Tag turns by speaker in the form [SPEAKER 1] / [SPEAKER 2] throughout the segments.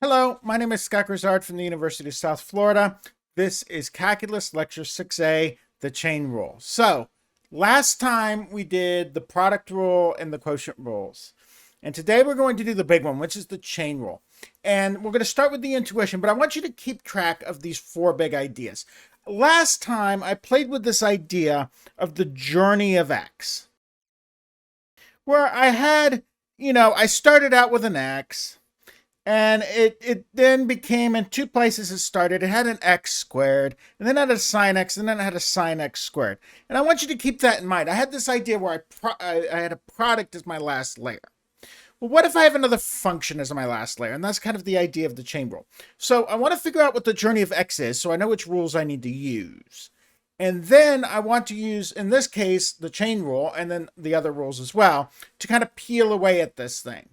[SPEAKER 1] Hello, my name is Scott Grizzard from the University of South Florida. This is Calculus Lecture 6A, the chain rule. So, last time we did the product rule and the quotient rules. And today we're going to do the big one, which is the chain rule. And we're going to start with the intuition, but I want you to keep track of these four big ideas. Last time I played with this idea of the journey of x, where I had, I started out with an x. And it then became, in two places it started, it had an x squared, and then it had a sine x, and then it had a sine x squared. And I want you to keep that in mind. I had this idea where I had a product as my last layer. Well, what if I have another function as my last layer? And that's kind of the idea of the chain rule. So I want to figure out what the journey of x is, so I know which rules I need to use. And then I want to use, in this case, the chain rule, and then the other rules as well, to kind of peel away at this thing.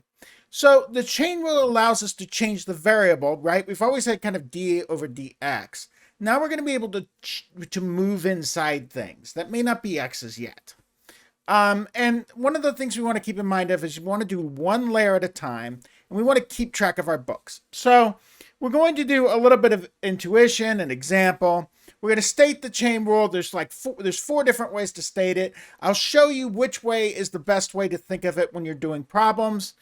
[SPEAKER 1] So the chain rule allows us to change the variable, right? We've always had kind of d over dx. Now we're going to be able to move inside things that may not be x's yet. And one of the things we want to keep in mind of is we want to do one layer at a time, and we want to keep track of our books. So we're going to do a little bit of intuition, an example. We're going to state the chain rule. There's four different ways to state it. I'll show you which way is the best way to think of it when you're doing problems.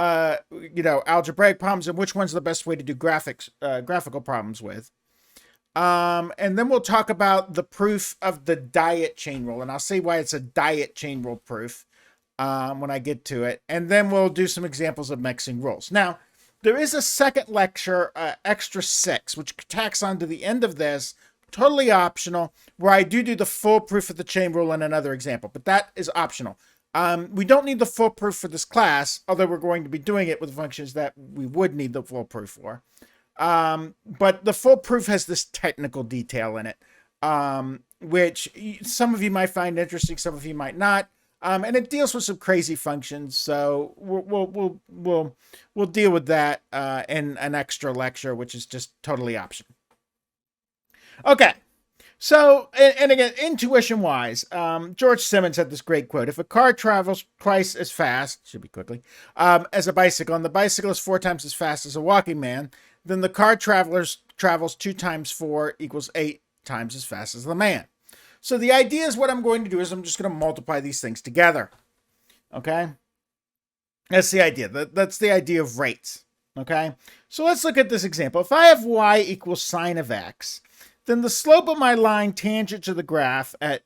[SPEAKER 1] Algebraic problems, and which one's the best way to do graphical problems with. And then we'll talk about the proof of the diet chain rule, and I'll say why it's a diet chain rule proof when I get to it. And then we'll do some examples of mixing rules. Now, there is a second lecture, extra 6, which tacks on to the end of this, totally optional, where I do the full proof of the chain rule in another example, but that is optional. We don't need the full proof for this class, although we're going to be doing it with functions that we would need the full proof for. But the full proof has this technical detail in it, which some of you might find interesting, some of you might not. And it deals with some crazy functions, so we'll deal with that in an extra lecture, which is just totally optional. Okay. So, and again, intuition-wise, George Simmons had this great quote. If a car travels twice as fast, should be quickly, as a bicycle, and the bicycle is 4 times as fast as a walking man, then the car travels 2 times 4 equals 8 times as fast as the man. So the idea is what I'm going to do is I'm just going to multiply these things together. Okay? That's the idea. That's the idea of rates. Okay? So let's look at this example. If I have y equals sine of x, then the slope of my line tangent to the graph at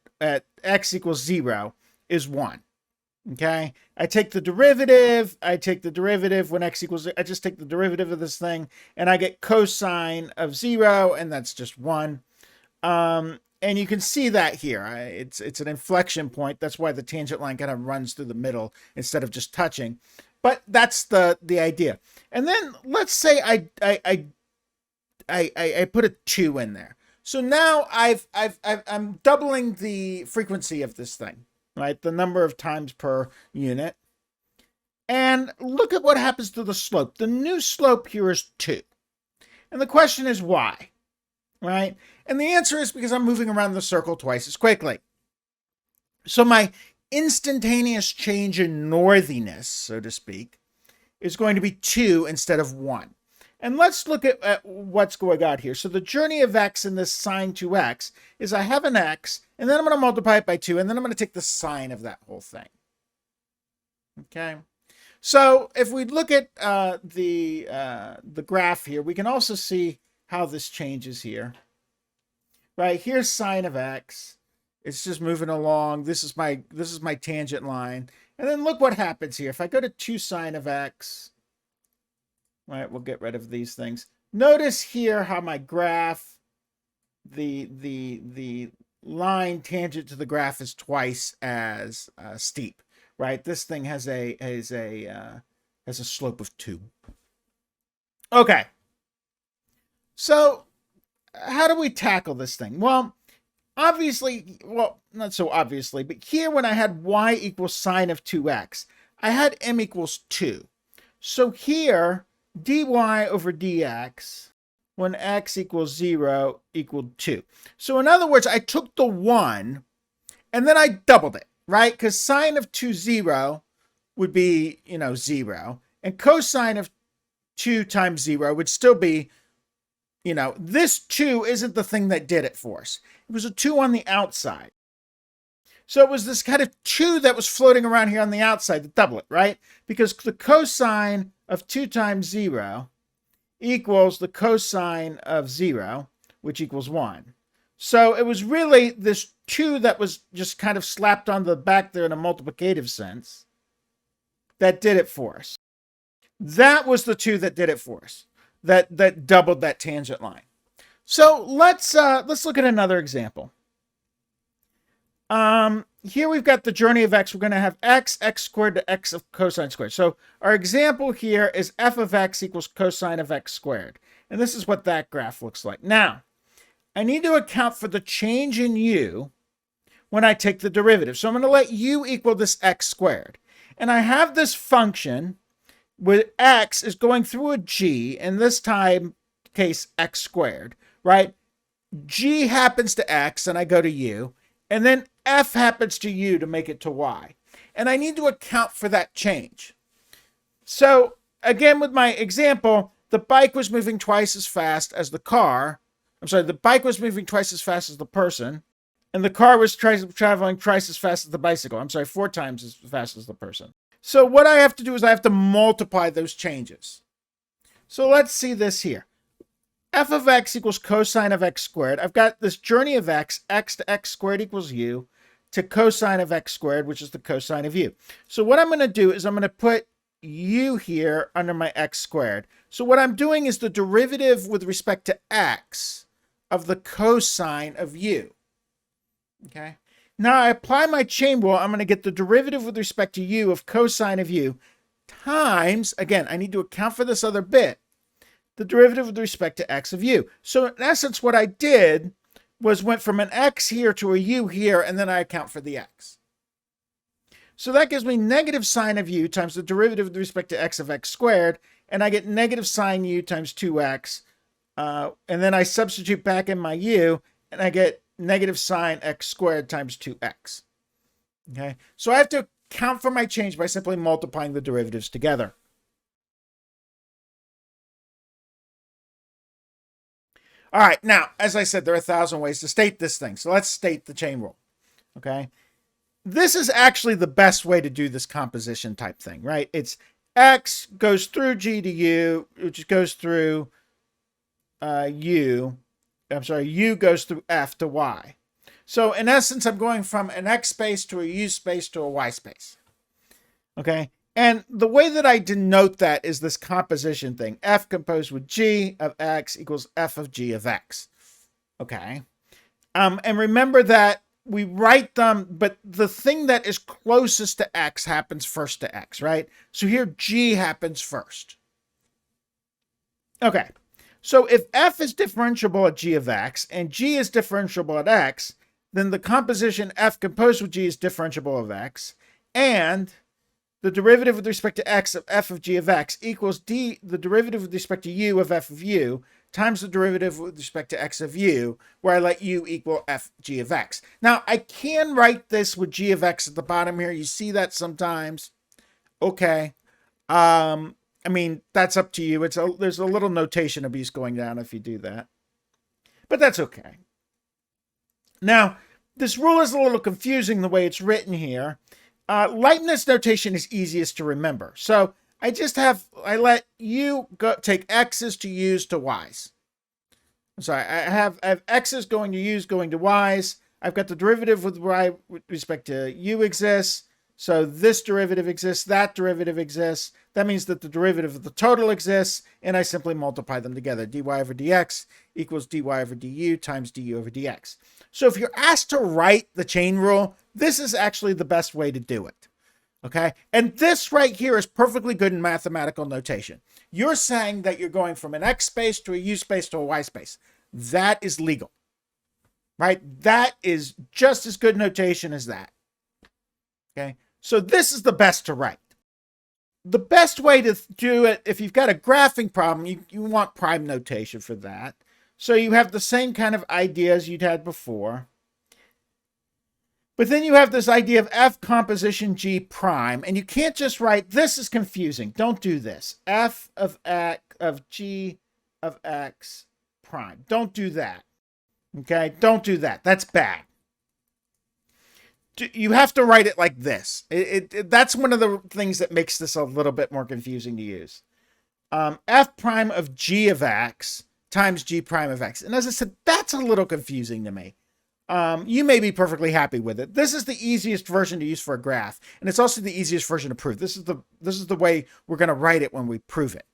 [SPEAKER 1] x equals 0 is 1. Okay? I take the derivative when x equals, I just take the derivative of this thing, and I get cosine of 0, and that's just 1. And you can see that here. It's an inflection point. That's why the tangent line kind of runs through the middle instead of just touching. But that's the idea. And then let's say I put a 2 in there. So now I'm doubling the frequency of this thing, right? The number of times per unit. And look at what happens to the slope. The new slope here is 2. And the question is why, right? And the answer is because I'm moving around the circle twice as quickly. So my instantaneous change in northiness, so to speak, is going to be 2 instead of 1. And let's look at what's going on here. So the journey of x in this sine 2x is I have an x, and then I'm going to multiply it by 2, and then I'm going to take the sine of that whole thing. Okay? So if we look at the graph here, we can also see how this changes here. Right? Here's sine of x. It's just moving along. This is my tangent line. And then look what happens here. If I go to 2 sine of x, right, we'll get rid of these things. Notice here how my graph, the line tangent to the graph is twice as steep, right? This thing has a slope of 2. Okay. So how do we tackle this thing? Well, obviously, well, not so obviously, but here when I had y equals sine of 2x, I had m equals 2. So here, dy over dx, when x equals 0, equaled 2. So in other words, I took the 1, and then I doubled it, right? Because sine of 2, 0 would be, 0. And cosine of 2 times 0 would still be, you know, this 2 isn't the thing that did it for us. It was a 2 on the outside. So it was this kind of 2 that was floating around here on the outside, the doublet, right? Because the cosine of 2 times 0 equals the cosine of 0, which equals 1. So it was really this 2 that was just kind of slapped on the back there in a multiplicative sense that did it for us. That was the 2 that did it for us, that doubled that tangent line. So let's look at another example. Here we've got the journey of x. We're going to have x squared to x of cosine squared. So our example here is f of x equals cosine of x squared. And this is what that graph looks like. Now, I need to account for the change in u when I take the derivative. So I'm going to let u equal this x squared. And I have this function where x is going through a g, in this time case x squared, right? G happens to x, and I go to u. And then f happens to u to make it to y. And I need to account for that change. So again, with my example, the bike was moving twice as fast as the car. The bike was moving twice as fast as the person. And the car was traveling twice as fast as the bicycle. 4 times as fast as the person. So what I have to do is I have to multiply those changes. So let's see this here. F of x equals cosine of x squared. I've got this journey of x to x squared equals u, to cosine of x squared, which is the cosine of u. So what I'm going to do is I'm going to put u here under my x squared. So what I'm doing is the derivative with respect to x of the cosine of u. Okay. Now I apply my chain rule. I'm going to get the derivative with respect to u of cosine of u times, again, I need to account for this other bit, the derivative with respect to x of u. So in essence, what I did was went from an x here to a u here, and then I account for the x. So that gives me negative sine of u times the derivative with respect to x of x squared, and I get negative sine u times 2x, and then I substitute back in my u, and I get negative sine x squared times 2x. Okay, so I have to account for my change by simply multiplying the derivatives together. All right, now, as I said, there are 1,000 ways to state this thing. So let's state the chain rule, okay? This is actually the best way to do this composition type thing, right? It's x goes through g to u, which goes through u goes through f to y. So in essence, I'm going from an x space to a u space to a y space, okay? And the way that I denote that is this composition thing. F composed with g of x equals f of g of x. Okay. And remember that we write them, but the thing that is closest to x happens first to x, right? So here g happens first. Okay. So if f is differentiable at g of x and g is differentiable at x, then the composition f composed with g is differentiable of x, and the derivative with respect to x of f of g of x equals the derivative with respect to u of f of u times the derivative with respect to x of u, where I let u equal f g of x. Now, I can write this with g of x at the bottom here. You see that sometimes. Okay. I mean, that's up to you. There's a little notation abuse going down if you do that. But that's okay. Now, this rule is a little confusing the way it's written here. Leibniz notation is easiest to remember. So I let u take x's to u's to y's. I'm sorry, I have x's going to u's going to y's. I've got the derivative with respect to u exists. So this derivative exists, that derivative exists. That means that the derivative of the total exists, and I simply multiply them together. dy over dx equals dy over du times du over dx. So if you're asked to write the chain rule, this is actually the best way to do it. Okay? And this right here is perfectly good in mathematical notation. You're saying that you're going from an x space to a u space to a y space. That is legal. Right? That is just as good notation as that. Okay? So this is the best to write. The best way to do it, if you've got a graphing problem, you want prime notation for that. So you have the same kind of ideas you'd had before. But then you have this idea of f composition g prime, and you can't just write, this is confusing. Don't do this. F of x of g of x prime. Don't do that. Okay? Don't do that. That's bad. You have to write it like this. That's one of the things that makes this a little bit more confusing to use. F prime of g of x times g prime of x. And as I said, that's a little confusing to me. You may be perfectly happy with it. This is the easiest version to use for a graph, and it's also the easiest version to prove. This is the way we're going to write it when we prove it.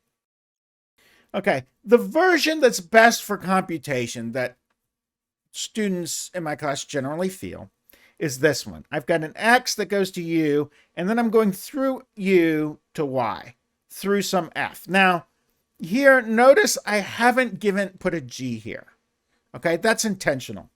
[SPEAKER 1] Okay, the version that's best for computation that students in my class generally feel is this one. I've got an x that goes to u, and then I'm going through u to y, through some f. Now, here, notice I haven't put a g here. Okay, that's intentional.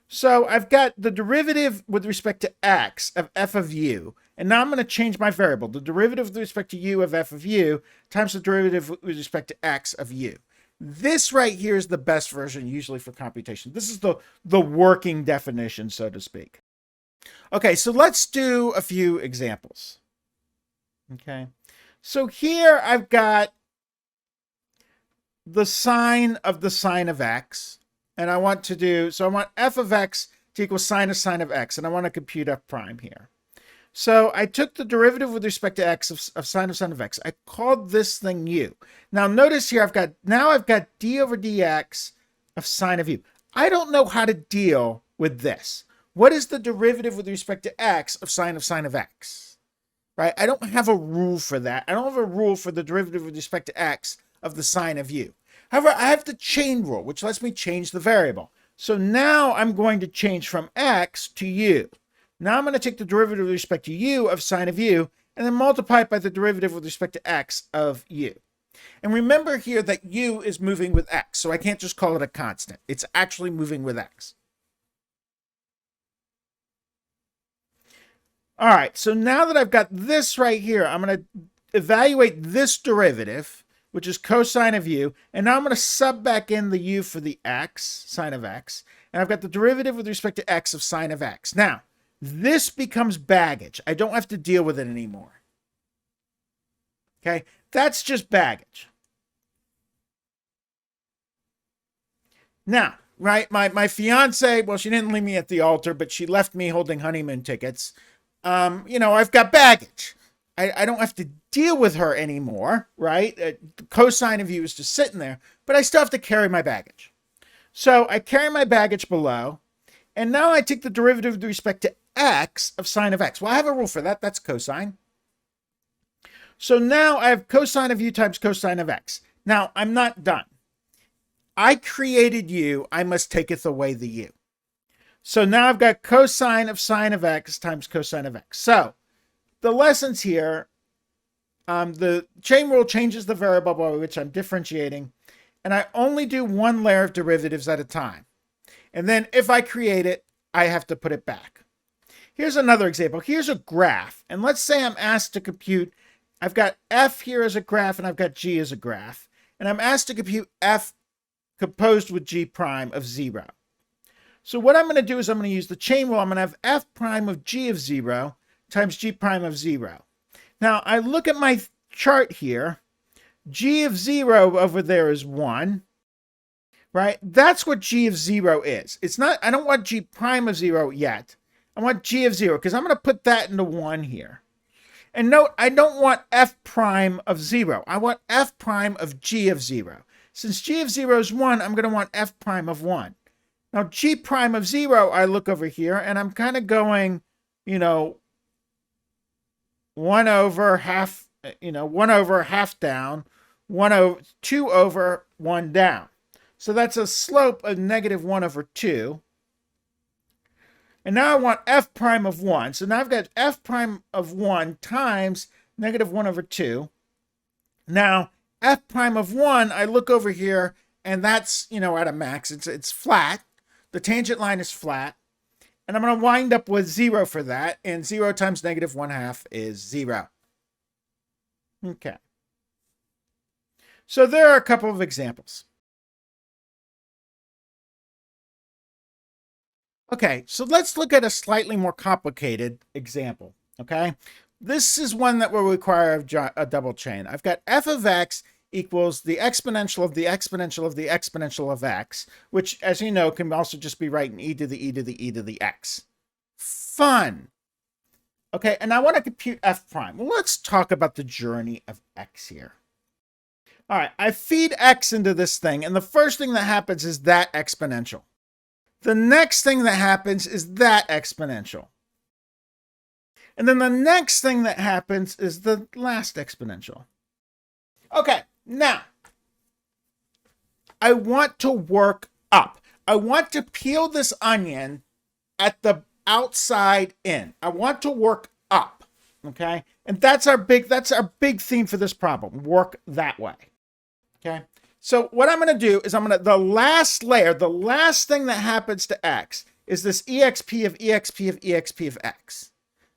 [SPEAKER 1] So I've got the derivative with respect to x of f of u, and now I'm going to change my variable. The derivative with respect to u of f of u times the derivative with respect to x of u. This right here is the best version usually for computation. This is the working definition, so to speak. Okay, so let's do a few examples. Okay, so here I've got the sine of x. And I want to do, so I want f of x to equal sine of x, and I want to compute f prime here. So I took the derivative with respect to x of sine of x. I called this thing u. Now notice here I've got d over dx of sine of u. I don't know how to deal with this. What is the derivative with respect to x of sine of x? Right? I don't have a rule for that. I don't have a rule for the derivative with respect to x of the sine of u. However, I have the chain rule, which lets me change the variable. So now I'm going to change from x to u. Now I'm going to take the derivative with respect to u of sine of u, and then multiply it by the derivative with respect to x of u. And remember here that u is moving with x, so I can't just call it a constant. It's actually moving with x. All right, so now that I've got this right here, I'm going to evaluate this derivative, which is cosine of u, and now I'm going to sub back in the u for the x, sine of x, and I've got the derivative with respect to x of sine of x. Now, this becomes baggage. I don't have to deal with it anymore. Okay, that's just baggage. Now, right, my fiance, well, she didn't leave me at the altar, but she left me holding honeymoon tickets. I've got baggage. I don't have to deal with her anymore, right? The cosine of u is just sitting there, but I still have to carry my baggage. So I carry my baggage below, and now I take the derivative with respect to x of sine of x. Well, I have a rule for that. That's cosine. So now I have cosine of u times cosine of x. Now, I'm not done. I created u. I must taketh away the u. So now I've got cosine of sine of x times cosine of x. So the lessons here, the chain rule changes the variable by which I'm differentiating, and I only do one layer of derivatives at a time. And then if I create it, I have to put it back. Here's another example. Here's a graph, and let's say I'm asked to compute, I've got f here as a graph, and I've got g as a graph, and I'm asked to compute f composed with g prime of 0. So what I'm going to do is I'm going to use the chain rule. I'm going to have f prime of g of 0 times g prime of 0. Now, I look at my chart here. G of 0 over there is 1, right? That's what g of 0 is. It's not, I don't want g prime of 0 yet. I want g of 0 because I'm going to put that into 1 here. And note, I don't want f prime of 0. I want f prime of g of 0. Since g of 0 is 1, I'm going to want f prime of 1. Now, g prime of 0, I look over here, and I'm kind of going, 1 over half, 1 over half down, 2 over 1 down. So that's a slope of negative 1 over 2. And now I want f prime of 1. So now I've got f prime of 1 times negative 1 over 2. Now, f prime of 1, I look over here, and that's, at a max. It's flat. The tangent line is flat. And I'm going to wind up with 0 for that. And 0 times negative 1/2 is 0. Okay. So there are a couple of examples. Okay, so let's look at a slightly more complicated example, okay? This is one that will require a double chain. I've got f of x equals the exponential of the exponential of the exponential of x, which, as you know, can also just be written e to the e to the e to the x. Fun. Okay, and I want to compute f prime. Well, let's talk about the journey of x here. All right, I feed x into this thing, and the first thing that happens is that exponential. The next thing that happens is that exponential. And then the next thing that happens is the last exponential. Okay, now I want to work up. I want to peel this onion at the outside in. I want to work up. Okay? And that's our big theme for this problem. Work that way. Okay? So what I'm going to do is the last layer, the last thing that happens to x is this exp of exp of exp of x.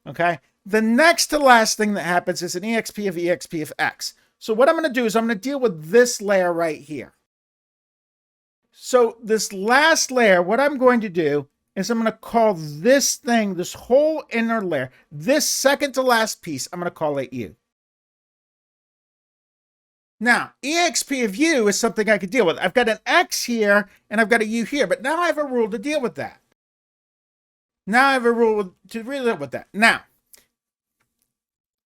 [SPEAKER 1] Okay? The next to last thing that happens is an exp of exp of x. So what I'm going to do is I'm going to deal with this layer right here. So this last layer, what I'm going to do is I'm going to call this thing, this whole inner layer, this second to last piece, I'm going to call it u. Now, exp of u is something I could deal with. I've got an x here and I've got a u here, but now I have a rule to deal with that. Now I have a rule to deal with that. Now,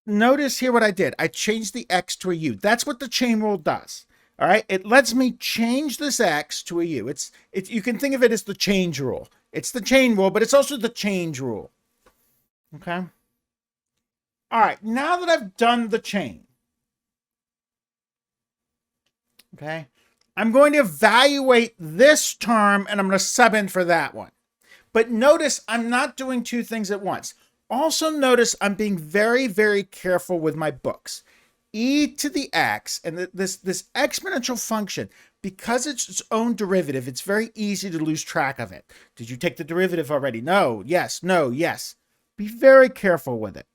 [SPEAKER 1] notice here what I did. I changed the x to a u. That's what the chain rule does. All right, it lets me change this x to a u. You can think of it as the change rule. It's the chain rule, but it's also the change rule. Okay. All right, now that I've done the chain, okay, I'm going to evaluate this term and I'm going to sub in for that one. But notice I'm not doing two things at once. Also notice I'm being very, very careful with my books. E to the x, and this exponential function, because it's its own derivative, it's very easy to lose track of it. Did you take the derivative already? No, yes, no, yes. Be very careful with it.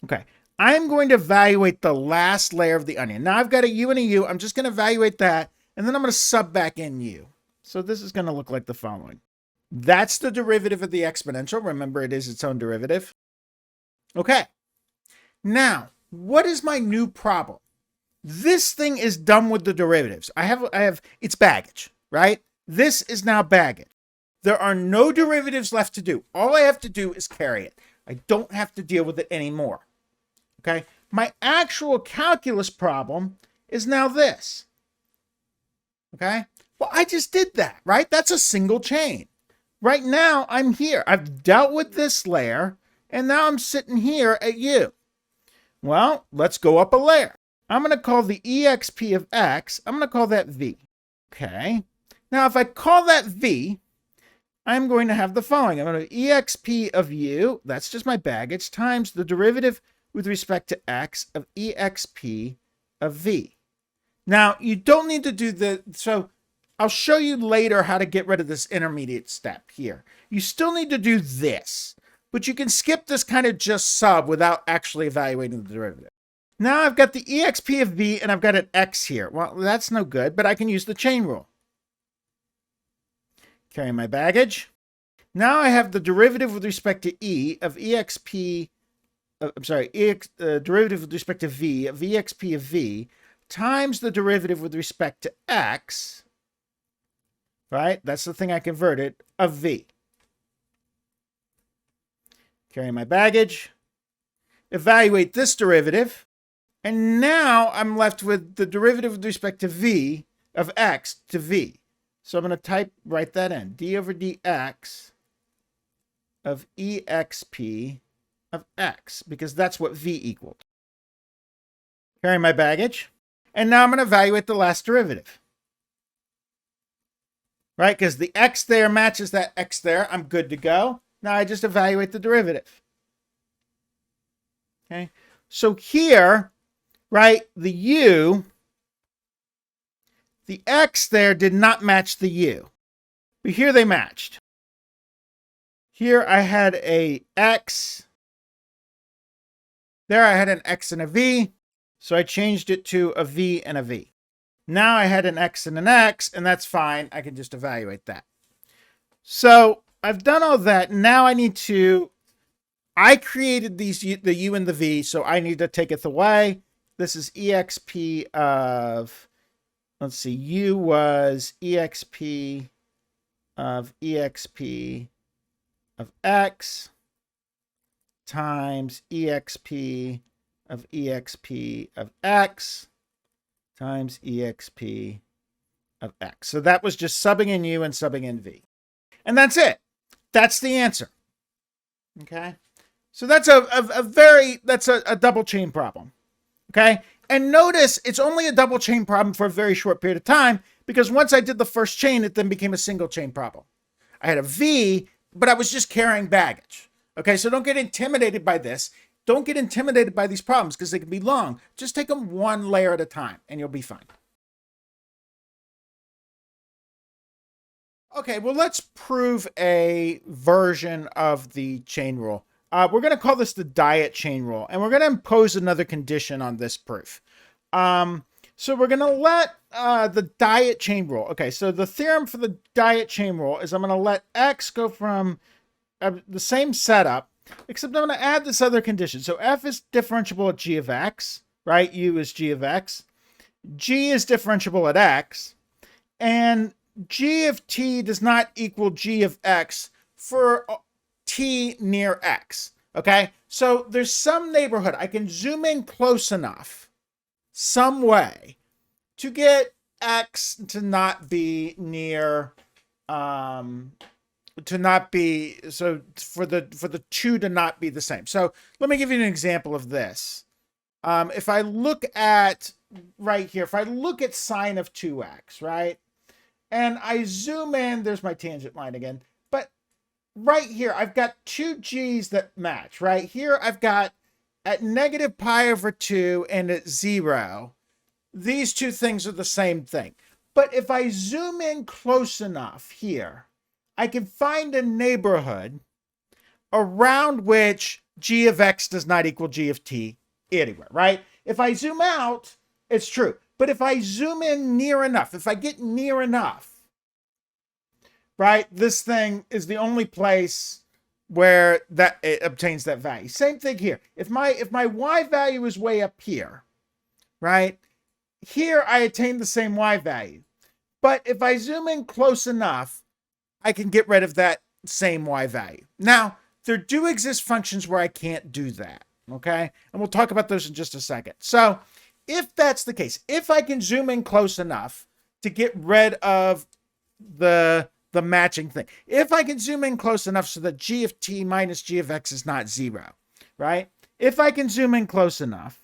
[SPEAKER 1] Okay, I'm going to evaluate the last layer of the onion. Now I've got a u and a u. I'm just going to evaluate that, and then I'm going to sub back in u. So this is going to look like the following. That's the derivative of the exponential. Remember, it is its own derivative. Okay. Now, what is my new problem? This thing is done with the derivatives. It's baggage, right? This is now baggage. There are no derivatives left to do. All I have to do is carry it. I don't have to deal with it anymore. Okay? My actual calculus problem is now this. Okay? Well, I just did that, right? That's a single chain. Right now, I'm here. I've dealt with this layer, and now I'm sitting here at u. Well, let's go up a layer. I'm going to call the exp of x, I'm going to call that v. Okay. Now, if I call that v, I'm going to have the following. I'm going to exp of u, that's just my baggage, times the derivative with respect to x of exp of v. Now, you don't need to do so I'll show you later how to get rid of this intermediate step here. You still need to do this. But you can skip this kind of just sub without actually evaluating the derivative. Now I've got the exp of v and I've got an x here. Well, that's no good, but I can use the chain rule. Carry my baggage. Now I have the derivative with respect to e of exp, derivative with respect to v of exp of v times the derivative with respect to x, right? That's the thing I converted, of v. Carry my baggage, evaluate this derivative, and now I'm left with the derivative with respect to v of x to v. So I'm going to write that in, d over dx of exp of x, because that's what v equaled. Carry my baggage, and now I'm going to evaluate the last derivative. Right, because the x there matches that x there, I'm good to go. Now I just evaluate the derivative. Okay, so here, right, the u, the x there did not match the u, but here they matched. Here I had a x, there I had an x and a v, so I changed it to a v and a v. Now I had an x and an x, and that's fine, I can just evaluate that. So I've done all that. Now I created the u and the v, so I need to take it away. This is exp of, let's see, u was exp of x times exp of x times exp of x. So that was just subbing in u and subbing in v. And that's it. That's the answer. Okay. So that's a double chain problem. Okay. And notice it's only a double chain problem for a very short period of time, because once I did the first chain, it then became a single chain problem. I had a V, but I was just carrying baggage. Okay. So don't get intimidated by this. Don't get intimidated by these problems because they can be long. Just take them one layer at a time and you'll be fine. Okay, well, let's prove a version of the chain rule. We're going to call this the diet chain rule, and we're going to impose another condition on this proof. So we're going to let the diet chain rule. Okay, so the theorem for the diet chain rule is I'm going to let x go from the same setup, except I'm going to add this other condition. So f is differentiable at g of x, right? U is g of x. G is differentiable at x. And g of t does not equal g of x for t near x. Okay, so there's some neighborhood. I can zoom in close enough, some way, to get x to not be near, to not be, so for the two to not be the same. So let me give you an example of this. If I look at right here, if I look at sine of 2x, right? And I zoom in, there's my tangent line again. But right here, I've got two g's that match, right? Here, I've got at negative pi over 2 and at 0. These two things are the same thing. But if I zoom in close enough here, I can find a neighborhood around which g of x does not equal g of t anywhere, right? If I zoom out, it's true. But if I zoom in near enough, if I get near enough, right, this thing is the only place where that it obtains that value. Same thing here. If my y value is way up here, right, here I attain the same y value. But if I zoom in close enough, I can get rid of that same y value. Now, there do exist functions where I can't do that, okay? And we'll talk about those in just a second. So if that's the case, if I can zoom in close enough to get rid of the matching thing, if I can zoom in close enough so that g of t minus g of x is not 0, right? If I can zoom in close enough,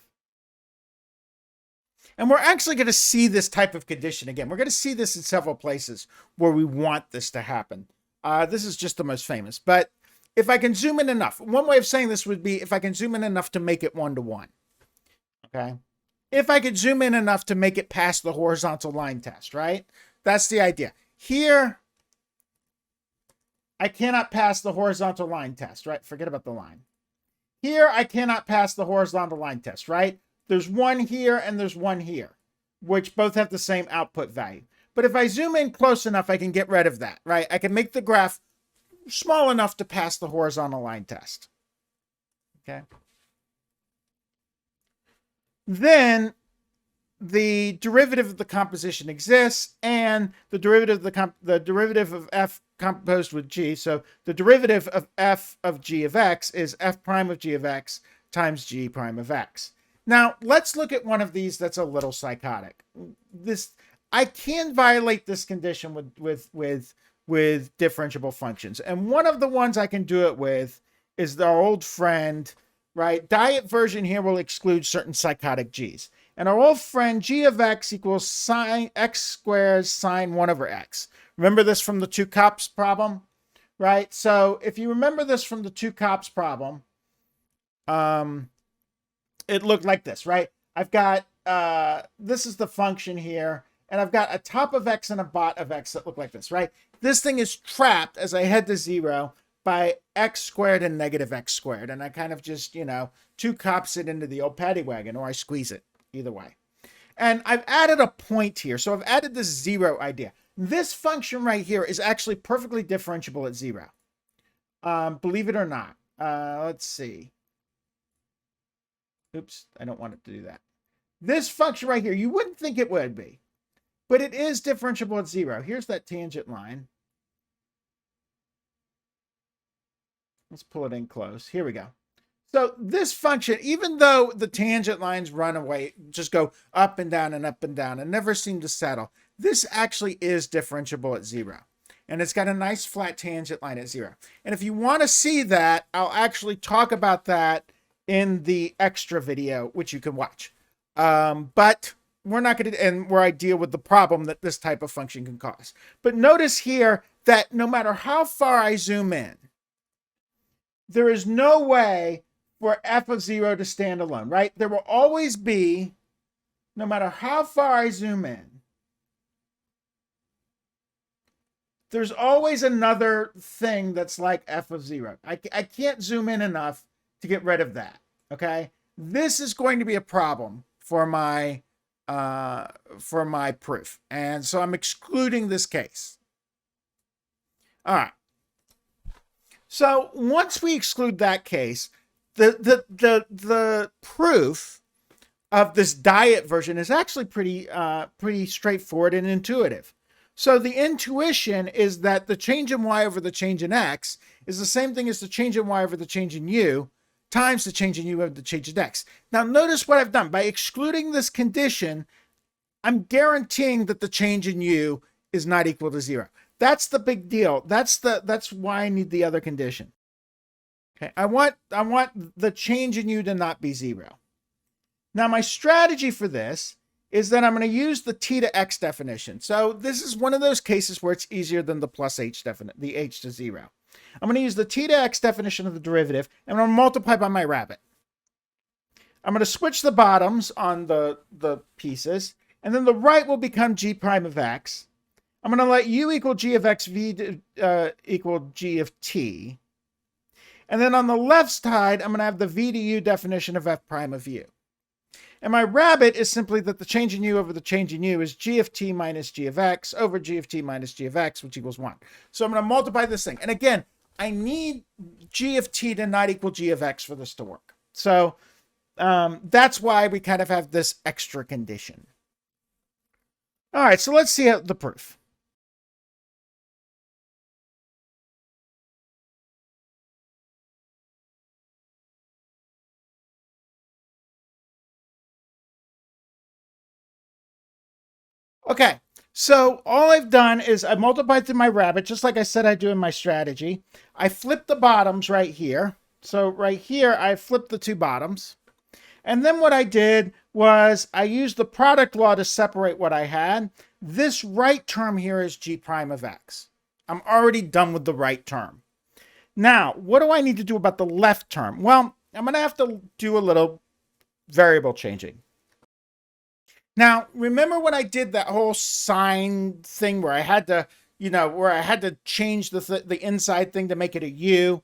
[SPEAKER 1] and we're actually going to see this type of condition again. We're going to see this in several places where we want this to happen. This is just the most famous. But if I can zoom in enough, one way of saying this would be if I can zoom in enough to make it 1-to-1, okay? If I could zoom in enough to make it past the horizontal line test, right? That's the idea. Here, I cannot pass the horizontal line test, right? Forget about the line. Here, I cannot pass the horizontal line test, right? There's one here and there's one here, which both have the same output value. But if I zoom in close enough, I can get rid of that, right? I can make the graph small enough to pass the horizontal line test. Okay. Then the derivative of the composition exists, and the derivative of f composed with g. So the derivative of f of g of x is f prime of g of x times g prime of x. Now let's look at one of these that's a little psychotic. I can violate this condition with differentiable functions, and one of the ones I can do it with is our old friend. Right, diet version here will exclude certain psychotic g's. And our old friend g of x equals sine x squared sine 1 over x. Remember this from the 2 cups problem, right? So if you remember this from the 2 cups problem, it looked like this, right? I've got, this is the function here, and I've got a top of x and a bot of x that look like this, right? This thing is trapped as I head to 0 by x squared and negative x squared. And I kind of just, 2 cops it into the old paddy wagon, or I squeeze it, either way. And I've added a point here. So I've added this 0 idea. This function right here is actually perfectly differentiable at 0. Believe it or not. Let's see. Oops, I don't want it to do that. This function right here, you wouldn't think it would be, but it is differentiable at 0. Here's that tangent line. Let's pull it in close. Here we go. So this function, even though the tangent lines run away, just go up and down and never seem to settle, this actually is differentiable at 0. And it's got a nice flat tangent line at 0. And if you want to see that, I'll actually talk about that in the extra video, which you can watch. But we're not going to, and where I deal with the problem that this type of function can cause. But notice here that no matter how far I zoom in, there is no way for f of 0 to stand alone, right? There will always be, no matter how far I zoom in, there's always another thing that's like f of 0. I can't zoom in enough to get rid of that, okay? This is going to be a problem for my proof. And so I'm excluding this case. All right. So once we exclude that case, the proof of this diet version is actually pretty straightforward and intuitive. So the intuition is that the change in y over the change in x is the same thing as the change in y over the change in u times the change in u over the change in x. Now notice what I've done. By excluding this condition, I'm guaranteeing that the change in u is not equal to 0. That's the big deal. That's why I need the other condition. Okay, I want the change in u to not be 0. Now my strategy for this is that I'm going to use the t to x definition. So this is one of those cases where it's easier than the plus h definition, the h to 0. I'm going to use the t to x definition of the derivative, and I'm going to multiply by my rabbit. I'm going to switch the bottoms on the pieces, and then the right will become g prime of x. I'm going to let u equal g of x, v equal g of t. And then on the left side, I'm going to have the v to u definition of f prime of u. And my rabbit is simply that the change in u over the change in u is g of t minus g of x over g of t minus g of x, which equals 1. So I'm going to multiply this thing. And again, I need g of t to not equal g of x for this to work. So that's why we kind of have this extra condition. All right, so let's see the proof. Okay, so all I've done is I multiplied through my rabbit, just like I said I'd do in my strategy. I flipped the bottoms right here. So right here, I flipped the two bottoms. And then what I did was I used the product law to separate what I had. This right term here is g prime of x. I'm already done with the right term. Now, what do I need to do about the left term? Well, I'm going to have to do a little variable changing. Now, remember when I did that whole sign thing where I had to, where I had to change the inside thing to make it a U?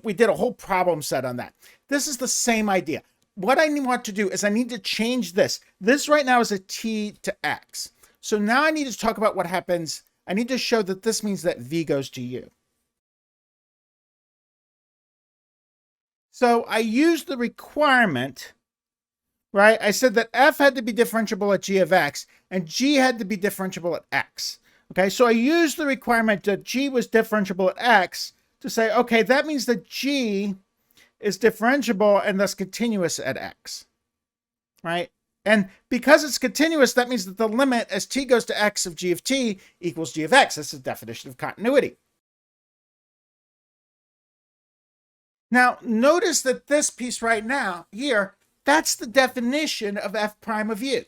[SPEAKER 1] We did a whole problem set on that. This is the same idea. What I want to do is I need to change this. This right now is a t to x. So now I need to talk about what happens. I need to show that this means that v goes to u. So I used the requirement. Right? I said that f had to be differentiable at g of x, and g had to be differentiable at x. Okay, so I used the requirement that g was differentiable at x to say, okay, that means that g is differentiable and thus continuous at x. Right? And because it's continuous, that means that the limit as t goes to x of g of t equals g of x. That's the definition of continuity. Now, notice that this piece right now, here, that's the definition of f prime of u.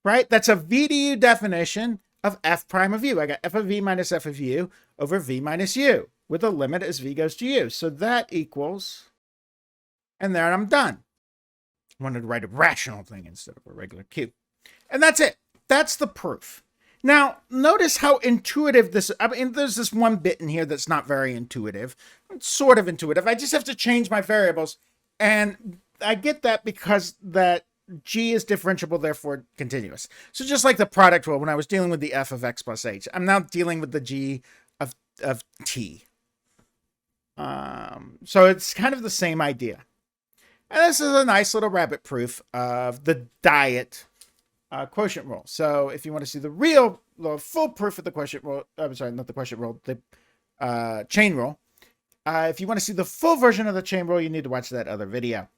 [SPEAKER 1] Right? That's a v to u definition of f prime of u. I got f of v minus f of u over v minus u with a limit as v goes to u. So that equals, and there I'm done. I wanted to write a rational thing instead of a regular q. And that's it. That's the proof. Now, notice how intuitive this, there's this one bit in here that's not very intuitive. It's sort of intuitive. I just have to change my variables. And I get that because g is differentiable, therefore continuous. So just like the product rule, when I was dealing with the f of x plus h, I'm now dealing with the g of t. So it's kind of the same idea. And this is a nice little rabbit proof of the diet quotient rule. So if you want to see the full proof of the quotient rule, I'm sorry, not the quotient rule, the chain rule. If you want to see the full version of the chain rule, you need to watch that other video.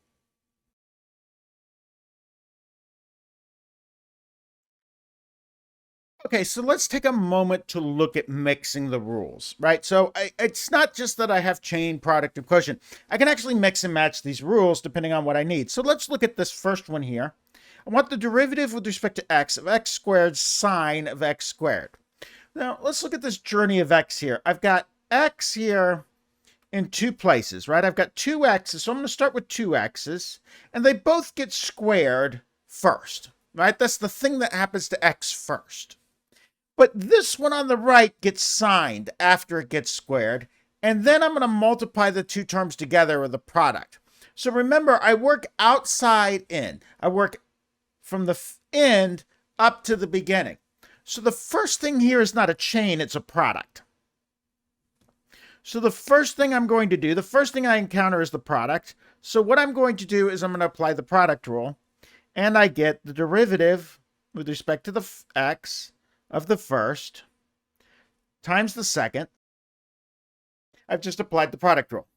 [SPEAKER 1] Okay, so let's take a moment to look at mixing the rules, right? So it's not just that I have chain, product, and quotient. I can actually mix and match these rules depending on what I need. So let's look at this first one here. I want the derivative with respect to x of x squared sine of x squared. Now, let's look at this journey of x here. I've got x here in two places, right? I've got two x's, so I'm going to start with two x's, and they both get squared first, right? That's the thing that happens to x first. But this one on the right gets signed after it gets squared, and then I'm going to multiply the two terms together with the product. So remember, I work outside in. I work from the end up to the beginning. So the first thing here is not a chain, it's a product. So the first thing I'm going to do, the first thing I encounter is the product. So what I'm going to do is I'm going to apply the product rule, and I get the derivative with respect to the x of the first times the second. I've just applied the product rule.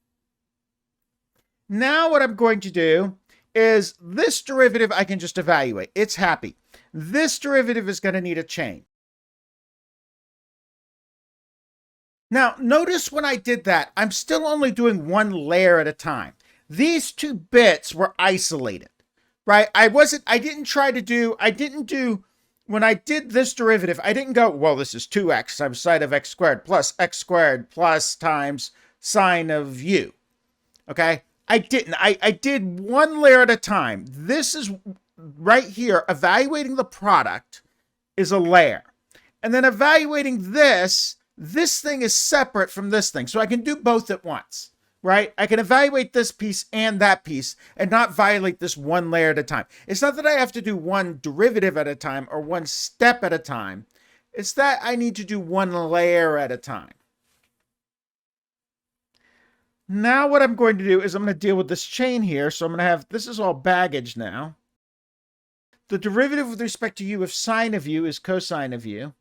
[SPEAKER 1] Now what I'm going to do is this derivative I can just evaluate. It's happy. This derivative is going to need a chain. Now, notice when I did that, I'm still only doing one layer at a time. These two bits were isolated, right? When I did this derivative, I didn't go, well, this is 2x times sine of x squared plus times sine of u. Okay? I didn't. I did one layer at a time. This is right here, evaluating the product is a layer. And then evaluating this thing is separate from this thing. So I can do both at once, right? I can evaluate this piece and that piece and not violate this one layer at a time. It's not that I have to do one derivative at a time or one step at a time. It's that I need to do one layer at a time. Now what I'm going to do is I'm going to deal with this chain here. So I'm going to have, this is all baggage now. The derivative with respect to u of sine of u is cosine of u.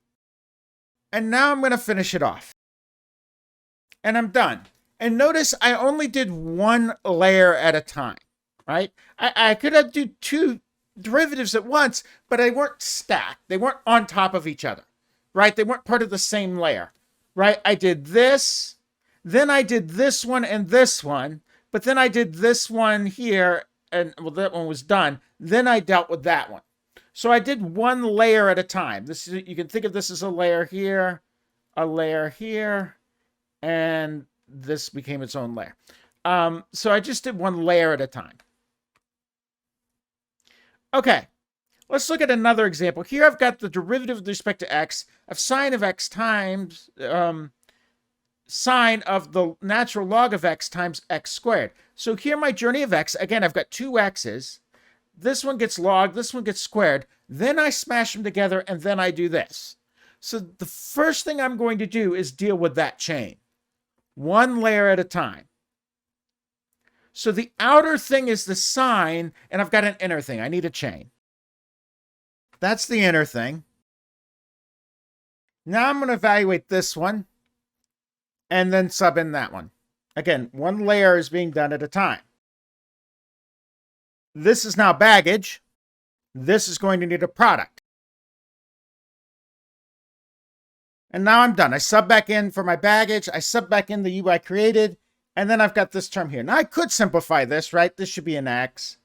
[SPEAKER 1] And now I'm going to finish it off. And I'm done. And notice I only did one layer at a time, right? I could have do two derivatives at once, but they weren't stacked. They weren't on top of each other, right? They weren't part of the same layer, right? I did this, then I did this one and this one, but then I did this one here, and well, that one was done. Then I dealt with that one. So I did one layer at a time. This is, you can think of this as a layer here, and this became its own layer. So I just did one layer at a time. Okay, let's look at another example. Here I've got the derivative with respect to x of sine of x times sine of the natural log of x times x squared. So here my journey of x, again, I've got two x's. This one gets logged, this one gets squared. Then I smash them together, and then I do this. So the first thing I'm going to do is deal with that chain. One layer at a time. So the outer thing is the sine, and I've got an inner thing. I need a chain. That's the inner thing. Now I'm going to evaluate this one, and then sub in that one. Again, one layer is being done at a time. This is now baggage. This is going to need a product. And now I'm done. I sub back in for my baggage. I sub back in the u I created. And then I've got this term here. Now I could simplify this, right? This should be an x.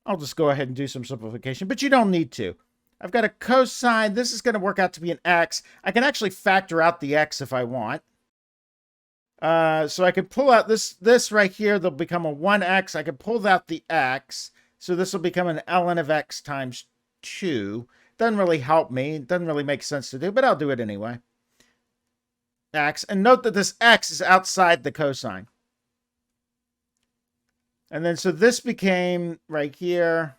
[SPEAKER 1] I'll just go ahead and do some simplification, but you don't need to. I've got a cosine. This is going to work out to be an x. I can actually factor out the x if I want. So I could pull out this right here. There'll become a 1x. I could pull out the x. So this will become an ln of x times 2. Doesn't really help me. It doesn't really make sense to do, but I'll do it anyway. X. And note that this x is outside the cosine. And then so this became right here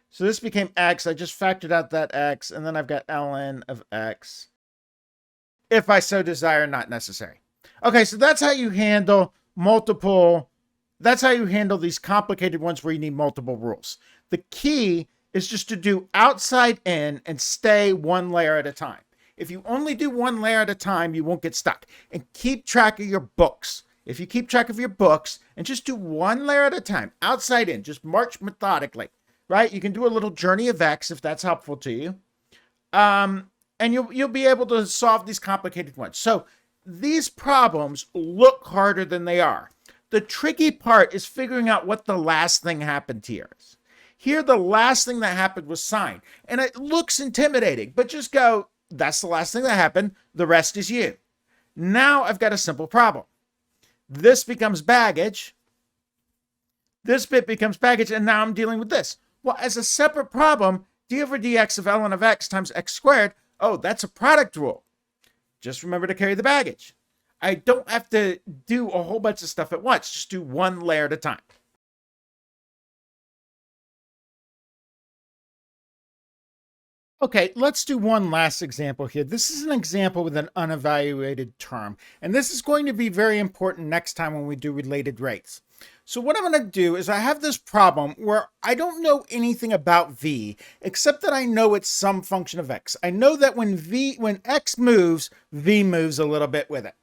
[SPEAKER 1] So this became x. I just factored out that x, and then I've got ln of x. If I so desire, not necessary. Okay, so that's how you handle that's how you handle these complicated ones where you need multiple rules. The key is just to do outside in and stay one layer at a time. If you only do one layer at a time, you won't get stuck. And keep track of your books. If you keep track of your books and just do one layer at a time, outside in, just march methodically, right? You can do a little journey of X if that's helpful to you. And you'll be able to solve these complicated ones. So these problems look harder than they are. The tricky part is figuring out what the last thing happened here is. Here, the last thing that happened was sine. And it looks intimidating, but just go, that's the last thing that happened. The rest is u. Now I've got a simple problem. This becomes baggage. This bit becomes baggage, and now I'm dealing with this. Well, as a separate problem, d over dx of ln of x times x squared, oh, that's a product rule. Just remember to carry the baggage. I don't have to do a whole bunch of stuff at once. Just do one layer at a time. Okay, let's do one last example here. This is an example with an unevaluated term, and this is going to be very important next time when we do related rates. So what I'm going to do is I have this problem where I don't know anything about v, except that I know it's some function of x. I know that when x moves, v moves a little bit with it.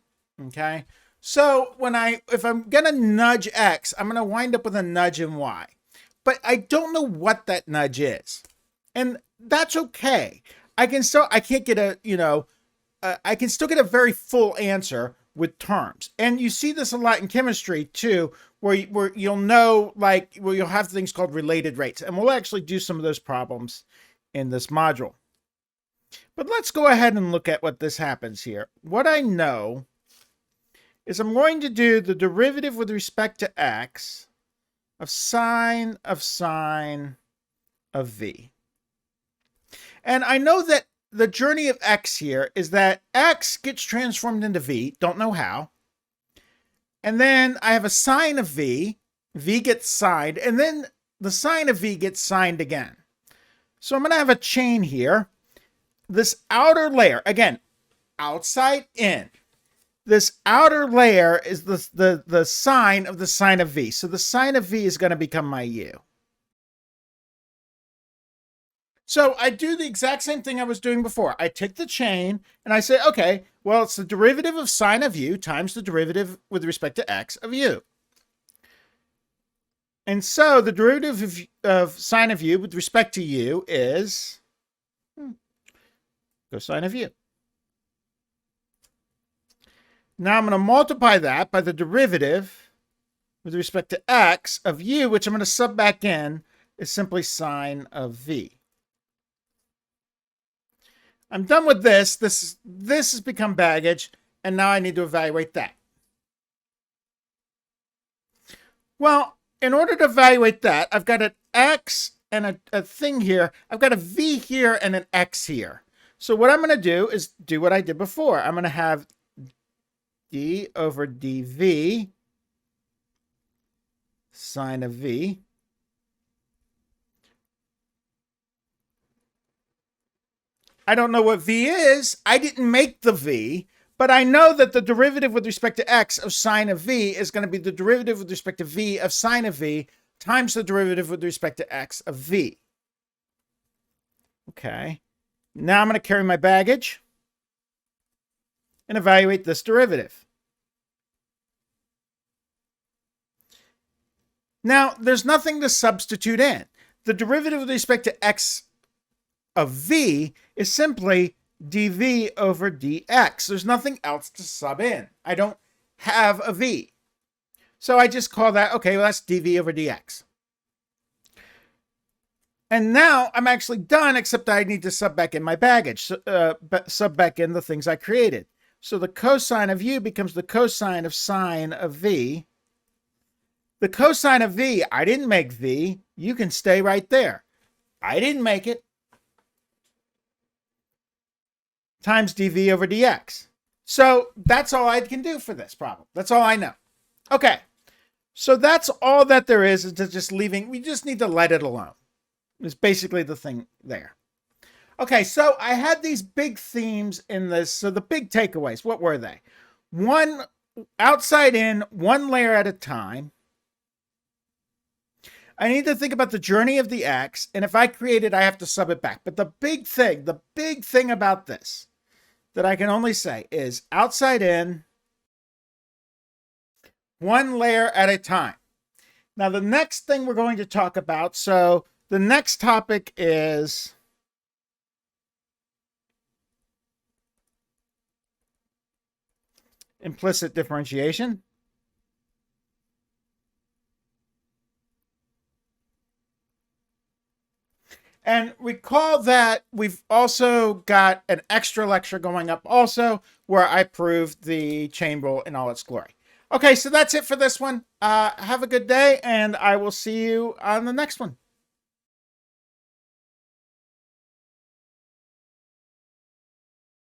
[SPEAKER 1] Okay? So if I'm going to nudge x, I'm going to wind up with a nudge in y. But I don't know what that nudge is. And that's okay. I can still get a very full answer with terms. And you see this a lot in chemistry too, where you'll know, like, where you'll have things called related rates. And we'll actually do some of those problems in this module. But let's go ahead and look at what this happens here. What I know is I'm going to do the derivative with respect to x of sine of v. And I know that the journey of x here is that x gets transformed into v, don't know how. And then I have a sine of v, v gets signed, and then the sine of v gets signed again. So I'm going to have a chain here. This outer layer, again, outside in. This outer layer is the sine of the sine of v. So the sine of v is going to become my u. So I do the exact same thing I was doing before. I take the chain and I say, okay, well, it's the derivative of sine of u times the derivative with respect to x of u. And so the derivative of sine of u with respect to u is cosine of u. Now I'm going to multiply that by the derivative with respect to x of u, which I'm going to sub back in, is simply sine of v. I'm done with this. This has become baggage, and now I need to evaluate that. Well, in order to evaluate that, I've got an x and a thing here. I've got a v here and an x here. So what I'm going to do is do what I did before. I'm going to have d over dv sine of v I don't know what v is. I didn't make the v, but I know that the derivative with respect to x of sine of v is going to be the derivative with respect to v of sine of v times the derivative with respect to x of v. Okay. Now I'm going to carry my baggage and evaluate this derivative. Now, there's nothing to substitute in. The derivative with respect to x of v is simply dv over dx. There's nothing else to sub in. I don't have a v. So I just call that, okay, well, that's dv over dx. And now I'm actually done, except I need to sub back in my baggage, sub back in the things I created. So the cosine of u becomes the cosine of sine of v. The cosine of v, I didn't make v. You can stay right there. I didn't make it. Times dv over dx. So that's all I can do for this problem. That's all I know. Okay. So that's all that there is to just leaving. We just need to let it alone. Is basically the thing there. Okay, so I had these big themes in this. So the big takeaways, what were they? One, outside in, one layer at a time. I need to think about the journey of the X, and if I create it, I have to sub it back. But the big thing about this that I can only say is outside in, one layer at a time. Now, the next thing we're going to talk about, so the next topic is implicit differentiation. And recall that we've also got an extra lecture going up also where I proved the chain rule in all its glory. Okay, so that's it for this one. Have a good day, and I will see you on the next one.